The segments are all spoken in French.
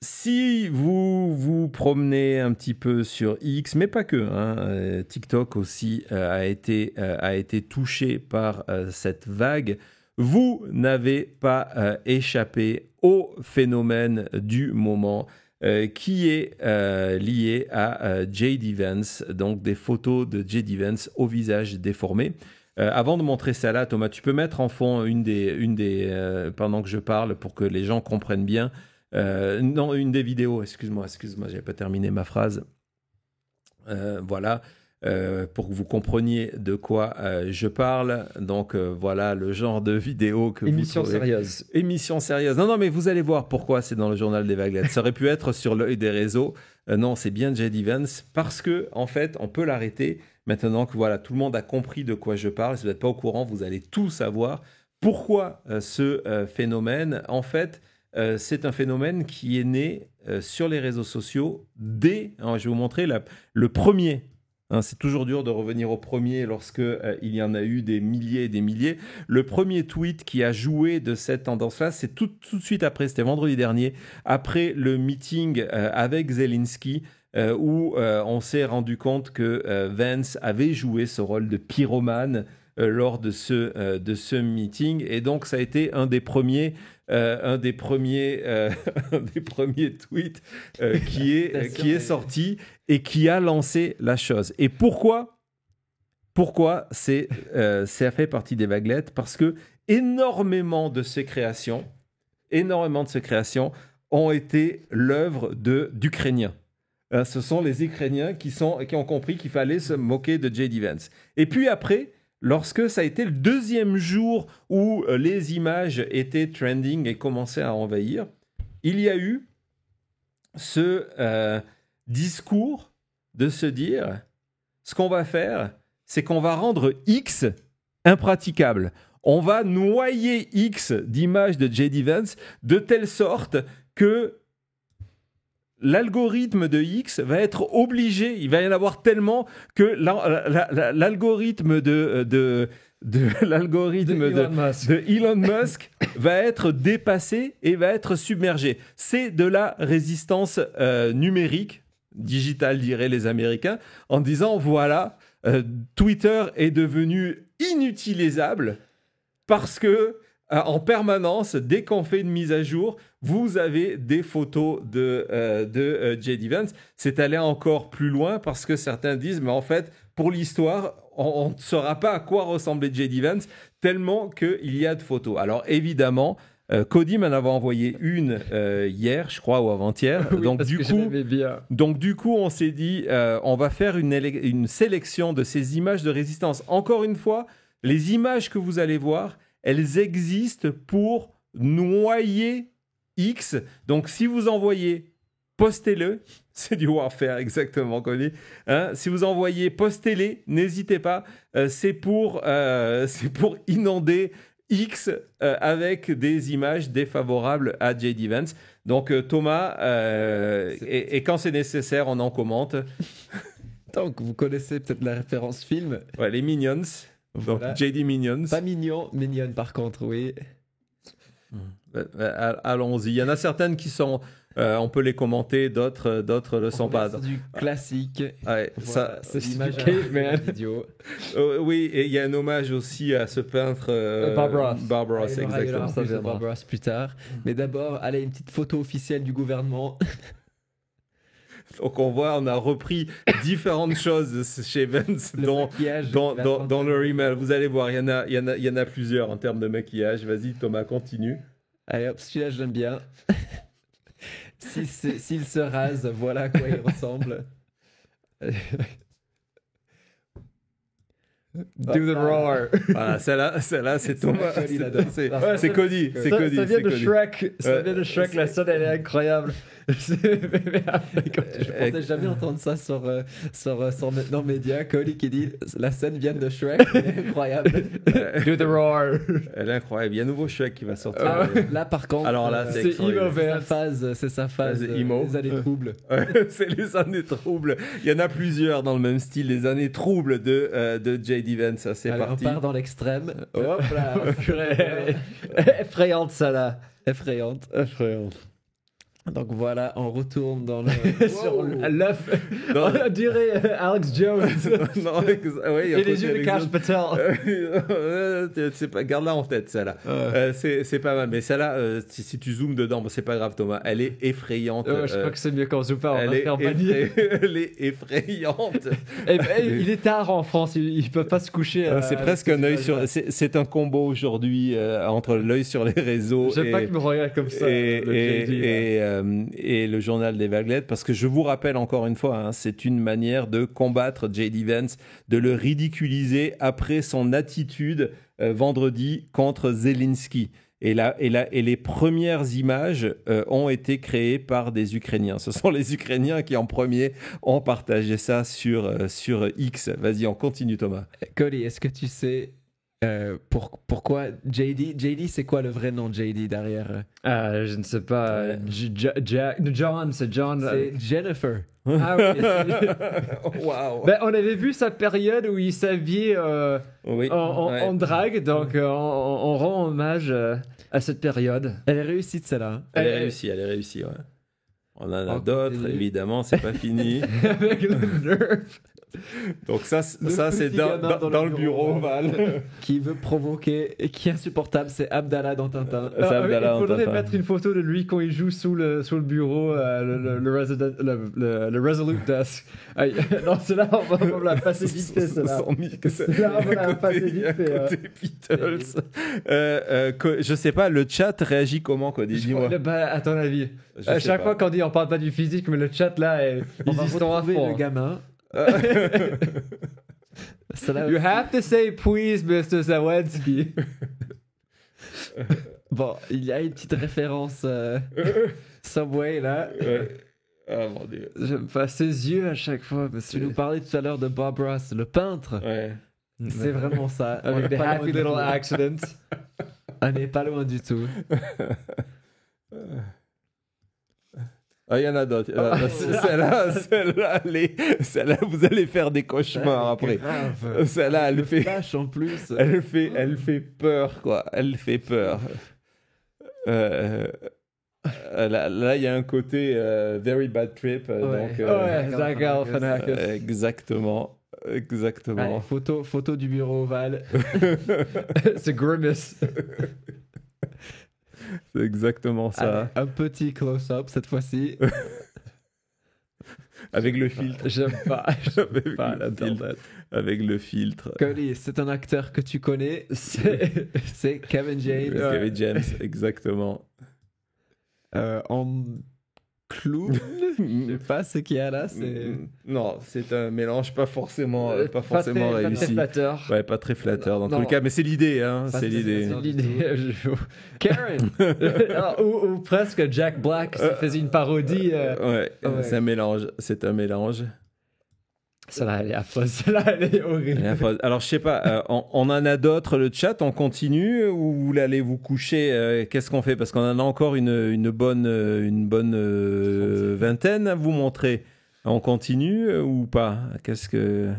Si vous vous promenez un petit peu sur X, mais pas que, TikTok aussi a été touché par cette vague, vous n'avez pas échappé au phénomène du moment qui est lié à J.D. Vance, donc des photos de J.D. Vance au visage déformé. Avant de montrer ça là, Thomas, tu peux mettre en fond une des pendant que je parle pour que les gens comprennent bien. Non, une des vidéos, excuse-moi, j'avais pas terminé ma phrase. Voilà, pour que vous compreniez de quoi je parle. Donc voilà le genre de vidéo que Émission vous trouvez. sérieuse. Émission sérieuse. Non, mais vous allez voir pourquoi c'est dans le journal des vaguelettes. Ça aurait pu être sur l'œil des réseaux. Non, c'est bien J.D. Vance parce que en fait, on peut l'arrêter maintenant que voilà, tout le monde a compris de quoi je parle. Si vous n'êtes pas au courant, vous allez tout savoir. Pourquoi ce phénomène, en fait, c'est un phénomène qui est né sur les réseaux sociaux dès, je vais vous montrer le premier. C'est toujours dur de revenir au premier lorsque il y en a eu des milliers et des milliers. Le premier tweet qui a joué de cette tendance-là, c'est tout de suite après, c'était vendredi dernier, après le meeting avec Zelensky, où on s'est rendu compte que Vance avait joué ce rôle de pyromane lors de ce meeting. Et donc, ça a été un des premiers tweets qui est sorti et qui a lancé la chose. Et pourquoi ça fait partie des vaguelettes? Parce que énormément de ces créations ont été l'œuvre d'Ukrainiens. Ce sont les Ukrainiens qui ont compris qu'il fallait se moquer de J.D. Vance. Et puis après, lorsque ça a été le deuxième jour où les images étaient trending et commençaient à envahir, il y a eu ce discours de se dire, ce qu'on va faire, c'est qu'on va rendre X impraticable. On va noyer X d'images de J.D. Vance de telle sorte que l'algorithme de X va être obligé, il va y en avoir tellement que l'algorithme de Elon Musk va être dépassé et va être submergé. C'est de la résistance numérique, digitale diraient les Américains, en disant voilà, Twitter est devenu inutilisable parce que en permanence, dès qu'on fait une mise à jour, vous avez des photos de J.D. Vance. C'est aller encore plus loin parce que certains disent, mais en fait, pour l'histoire, on ne saura pas à quoi ressemblait J.D. Vance tellement qu'il y a de photos. Alors évidemment, Cody m'en avait envoyé une hier, je crois, ou avant-hier. Oui, donc du coup, on s'est dit, on va faire une sélection de ces images de résistance. Encore une fois, les images que vous allez voir, elles existent pour noyer X. Donc, si vous envoyez, postez-le. C'est du warfare, exactement, Cody. Si vous envoyez, postez-les. N'hésitez pas. C'est pour inonder X avec des images défavorables à J.D. Vance. Donc, Thomas, et quand c'est nécessaire, on en commente. Donc, vous connaissez peut-être la référence film. Ouais, les Minions. Voilà. Donc, J.D. Minions. Pas mignon, mignonne par contre, oui. Allons-y. Il y en a certaines qui sont... on peut les commenter, d'autres le sont pas. C'est du classique. Ouais, voilà, c'est l'image caveman. vidéo. Oui, et il y a un hommage aussi à ce peintre Bob Ross. Bob Ross, exactement. Ça viendra. Bob Ross plus tard. Mais d'abord, allez, une petite photo officielle du gouvernement. Donc on voit, on a repris différentes choses chez Vance dans le email. Vous allez voir, il y en a plusieurs en termes de maquillage. Vas-y, Thomas, continue. Allez hop, celui-là, j'aime bien. S'il se rase, voilà à quoi il ressemble. Do the roar. Voilà, celle-là, c'est Thomas. C'est Cody. C'est Cody. Ça vient de Shrek. Ça vient de Shrek. La scène, elle est incroyable. Je pensais jamais entendre ça sur maintenant média. Cody qui dit la scène vient de Shrek. Elle est incroyable. Do the roar. Elle est incroyable. Il y a un nouveau Shrek qui va sortir. Là, par contre, alors là, c'est sa phase. emo. Les années troubles. C'est les années troubles. Il y en a plusieurs dans le même style. Les années troubles de J.D. Vance. Ça, c'est parti. On part dans l'extrême. Hop là. Effrayante, ça là. Effrayante. Donc voilà, on retourne dans le... Sur l'œuf. Non. On dirait Alex Jones. Non, ouais, Et les yeux de Cash Patel. C'est pas, garde-la en tête, celle-là. C'est pas mal, mais celle-là, si tu zoomes dedans, bon, c'est pas grave, Thomas. Elle est effrayante. Je crois que c'est mieux qu'on zoome pas. On elle va est faire bannir. elle est effrayante. Il est tard en France. Ils peuvent pas se coucher. C'est presque un œil sur. C'est un combo aujourd'hui entre l'œil sur les réseaux. J'aime pas qu'il me regarde comme ça. Et le journal des Vaguelettes, parce que je vous rappelle encore une fois, hein, c'est une manière de combattre J.D. Vance, de le ridiculiser après son attitude vendredi contre Zelensky. Et les premières images ont été créées par des Ukrainiens. Ce sont les Ukrainiens qui en premier ont partagé ça sur X. Vas-y, on continue, Thomas. Cody, est-ce que tu sais pourquoi JD, c'est quoi le vrai nom de JD derrière? Je ne sais pas. John, c'est John. C'est Jennifer. Ah oui. Waouh. Ben, on avait vu sa période où il s'habillait en drague, donc on rend hommage à cette période. Elle est réussie de celle-là. Hein? Elle est réussie, ouais. On en a d'autres, évidemment, c'est pas fini. Avec le nerf. Donc ça c'est dans le bureau ovale. Qui veut provoquer et qui est insupportable, c'est Abdallah dans Tintin. Il faudrait mettre une photo de lui quand il joue sous le bureau, le Resolute Desk. Non, celle-là, on va la passer vite fait, celle-là. Celle-là, on va la passer vite fait. Côté Beatles. Je sais pas, le chat réagit comment, Cody? Dis-moi. À ton avis. À chaque fois qu'on dit on parle pas du physique, mais le chat là, on va retrouver le gamin. You have to say please, Mr. Zawadzki. Bon, il y a une petite référence Subway là. Ah mon dieu. J'aime pas ses yeux à chaque fois. Tu nous parlais tout à l'heure de Bob Ross, le peintre. Ouais. C'est vraiment ça. Avec des happy little accidents. On n'est pas loin du tout. Ah, il y en a d'autres. Celle-là, vous allez faire des cauchemars après. Grave. Celle-là, elle fait. Flash en plus. Elle fait peur, quoi. Elle fait peur. Là, il y a un côté very bad trip. Donc, Zach Galifianakis. Exactement. Allez, photo du bureau ovale. C'est Grimace. C'est exactement ça. Allez, un petit close-up cette fois-ci. Avec le filtre. J'aime pas l'Internet. Avec le filtre. Cody, c'est un acteur que tu connais. C'est Kevin James. Kevin James, exactement. En clown. Je sais pas ce qu'il y a là. Non, c'est un mélange pas forcément réussi. Pas très flatteur. Ouais, pas très flatteur dans tous les cas, mais c'est l'idée, hein. C'est l'idée. Karen. ou presque Jack Black qui faisait une parodie. C'est un mélange. C'est un mélange. Celle-là, elle est affreuse. Celle-là, elle est horrible. Alors, je sais pas, on en a d'autres, le chat, on continue ou vous allez vous coucher? Qu'est-ce qu'on fait? Parce qu'on en a encore une bonne vingtaine à vous montrer. On continue ou pas? Qu'est-ce que...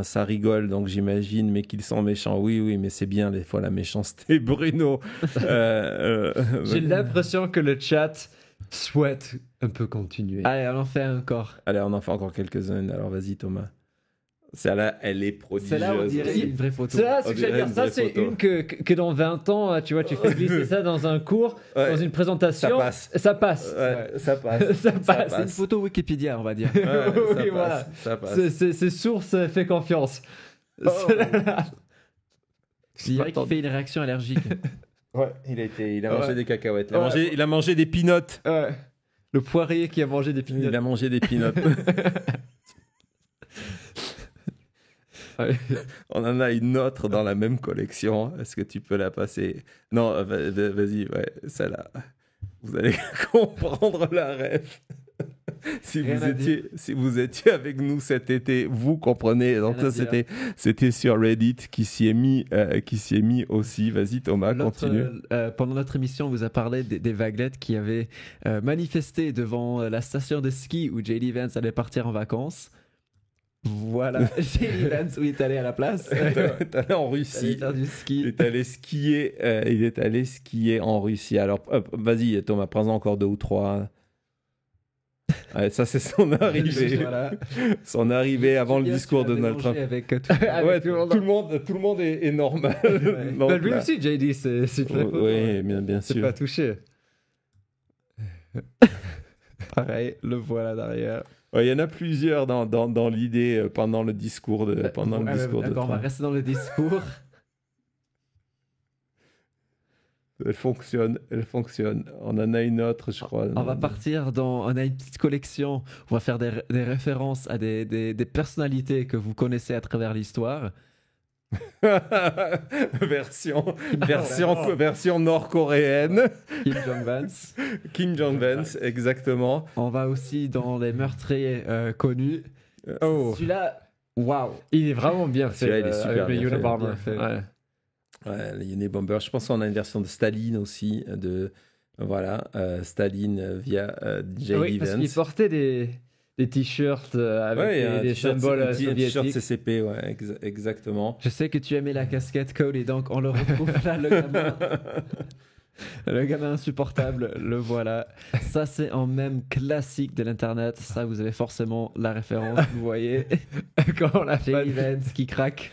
ça rigole, donc j'imagine, mais qu'ils sont méchants. Oui, mais c'est bien, des fois, la méchanceté, Bruno. J'ai l'impression que le chat souhaite un peu continuer. Allez, on en fait encore. Allez, on en fait encore quelques-unes. Alors, vas-y, Thomas. Celle-là, elle est prodigieuse. Celle-là, on dirait une vraie photo. Celle-là, c'est que j'allais dire. Ça, c'est une que dans 20 ans, tu vois, tu fais glisser ça dans un cours, dans une présentation. Ça passe. Ça passe. C'est une photo Wikipédia, on va dire. Oui, voilà. Ça passe. C'est source, fait confiance. Il dirait qu'il fait une réaction allergique. Ouais, il a mangé des cacahuètes. Il a mangé des peanuts. Le poirier qui a mangé des peanuts. Il a mangé des peanuts. On en a une autre dans la même collection. Est-ce que tu peux la passer? Non, vas-y, ouais, celle-là. Vous allez comprendre la ref. Si vous étiez avec nous cet été, vous comprenez. Donc ça, c'était sur Reddit qui s'y est mis aussi. Vas-y, Thomas, continue. Pendant notre émission, on vous a parlé des vaguelettes qui avaient manifesté devant la station de ski où J.D. Vance allait partir en vacances. Voilà, J.D. Vance, où il est allé à la place. Il est allé en Il Russie. est faire du ski. Il est allé skier en Russie. Alors, hop, vas-y, Thomas, prends-en encore 2 ou 3. Ouais, ça, c'est son arrivée. Voilà. Son arrivée avant le Bien discours sûr, de Donald Trump. avec Ouais, tout le monde est normal. Ouais. Donc, Bah, lui là- aussi, JD, c'est très photo. Oui, bien C'est sûr. pas touché. pareil, le voilà derrière. Ouais, il y en a plusieurs dans l'idée pendant le discours de D'accord, on va Trump. rester dans le discours. Elle fonctionne. On en a une autre, je crois. On va partir dans. On a une petite collection. On va faire des références à des personnalités que vous connaissez à travers l'histoire. version nord-coréenne. Kim Jong-Vance. Kim Jong-Vance, exactement. On va aussi dans les meurtriers connus. Oh, Celui-là, waouh! il est vraiment bien fait. Celui-là, il est super avec le bien fait. Unabomber. Bien fait. Ouais. Ouais, les Unabomber. Je pense qu'on a une version de Staline aussi. Staline via J.D. Ah oui, parce qu'il Vance. portait des t-shirts avec Ouais, des symboles un t-shirt soviétiques. CCP, ouais, exactement. Je sais que tu aimais la casquette Cody, donc on le retrouve là, le gamin. Le gamin insupportable, le voilà. Ça, c'est un mème classique de l'internet. Ça, vous avez forcément la référence, vous voyez. Quand on l'a fait. J.D. Vance qui craque.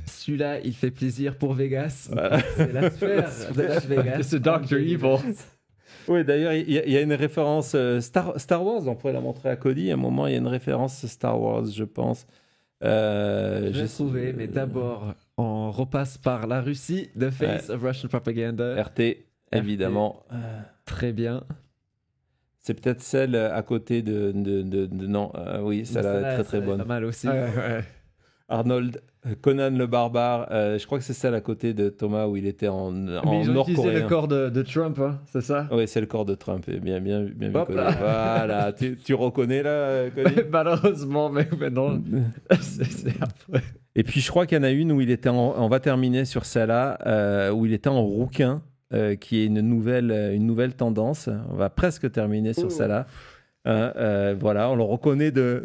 Celui-là, il fait plaisir pour Vegas. Voilà. C'est la sphère de Las Vegas. C'est Dr. Evil. Oui, d'ailleurs, il y a une référence Star Wars, on pourrait la montrer à Cody. À un moment, il y a une référence Star Wars, je pense. Je vais trouver, mais d'abord, on repasse par la Russie, The Face of Russian Propaganda. RT, évidemment. Très bien. C'est peut-être celle à côté de non, oui, celle-là est très Pas bonne. mal aussi. Ouais. Arnold, Conan le barbare, je crois que c'est celle à côté de Thomas où il était en Mais ils ont utilisé nord-coréen. le corps de Trump, hein, c'est ça? Oui, c'est le corps de Trump. Bien vu, Hop Cody. là. Voilà, tu reconnais là, Cody? Malheureusement, mais non. C'est après. Et puis je crois qu'il y en a une où il était on va terminer sur celle-là, où il était en rouquin, qui est une nouvelle tendance. On va presque terminer sur celle-là. Voilà, on le reconnaît de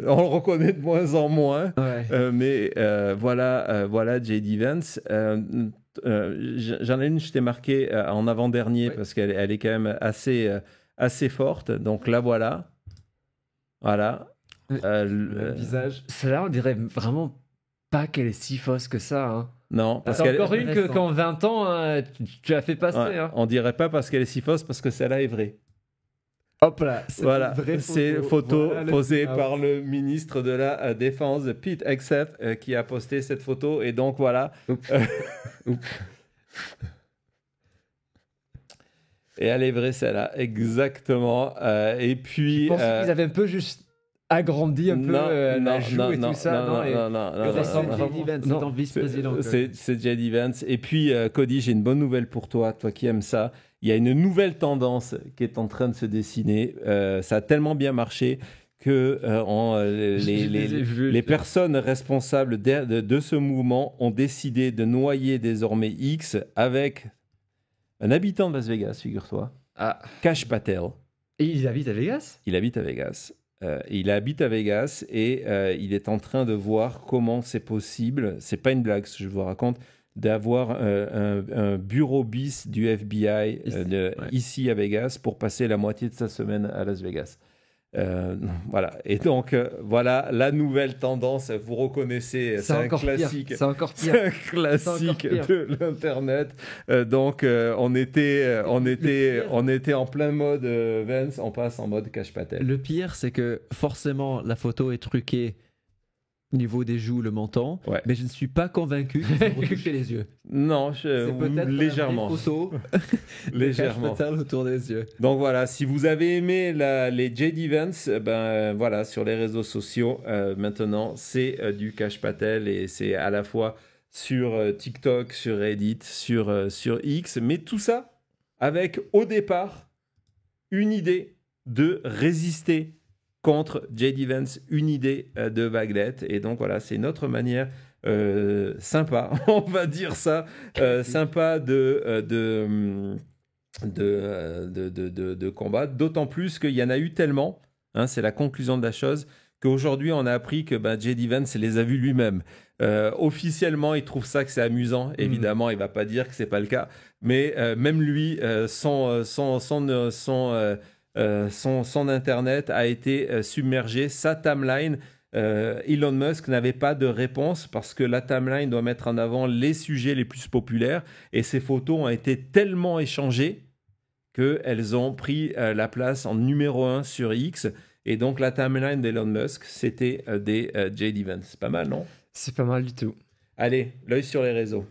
moins en moins. Ouais. Mais voilà J.D. Vance. J'en ai une, je t'ai marqué en avant-dernier parce qu'elle est quand même assez forte. Donc là, voilà. Le visage. Celle-là, on dirait vraiment pas qu'elle est si fausse que ça. Hein. Non, parce C'est qu'elle... encore une que intéressant. qu'en 20 ans, tu as fait passer. Ouais, Hein. on dirait pas parce qu'elle est si fausse, parce que celle-là est vraie. Hop là. Voilà, une vraie c'est une photo Voilà le posée zoom out. par le ministre de la Défense, Pete Hegseth, qui a posté cette photo. Et donc voilà. Et elle est vraie, celle-là, exactement. Et puis. Je pensais qu'ils avaient un peu juste agrandi un peu la joue et tout ça. Ça, c'est J.D. Vance, c'est un vice-président. C'est J.D. Vance. Et puis, Cody, j'ai une bonne nouvelle pour toi, toi qui aimes ça. Il y a une nouvelle tendance qui est en train de se dessiner. Ça a tellement bien marché que les personnes responsables de ce mouvement ont décidé de noyer désormais X avec un habitant de Las Vegas, figure-toi, Ah. Kash Patel. Et ils habitent à Vegas? Il habite à Vegas. Il habite à Vegas et il est en train de voir comment c'est possible, c'est pas une blague ce que je vous raconte, d'avoir un bureau bis du FBI ici à Vegas pour passer la moitié de sa semaine à Las Vegas. Voilà. Et donc, voilà la nouvelle tendance. Vous reconnaissez, c'est un classique. C'est encore pire. C'est un classique de l'Internet. Donc, on était en plein mode Vance, on passe en mode Kash Patel. Le pire, c'est que forcément, la photo est truquée au niveau des joues, le menton, Ouais. mais je ne suis pas convaincu qu'ils ont retouché les yeux. Non, C'est peut-être légèrement. la vraie photo Légèrement. de Cash Patel autour des yeux. Donc voilà, si vous avez aimé les J.D. Vance, voilà, sur les réseaux sociaux, maintenant, c'est du Kash Patel et c'est à la fois sur TikTok, sur Reddit, sur X, mais tout ça avec, au départ, une idée de résister contre J.D. Vance, une idée de vaguelette. Et donc voilà, c'est notre manière sympa, on va dire ça, sympa de combat, d'autant plus qu'il y en a eu tellement Hein, c'est la conclusion de la chose. Qu'aujourd'hui, on a appris que J.D. Vance les a vus lui-même. Officiellement, il trouve ça que c'est amusant. Évidemment, il ne va pas dire que ce n'est pas le cas. Mais même lui, son Internet a été submergé. Sa timeline, Elon Musk n'avait pas de réponse parce que la timeline doit mettre en avant les sujets les plus populaires. Et ces photos ont été tellement échangées qu'elles ont pris la place en numéro 1 sur X. Et donc, la timeline d'Elon Musk, c'était des J.D. Vance. C'est pas mal, non? C'est pas mal du tout. Allez, l'œil sur les réseaux.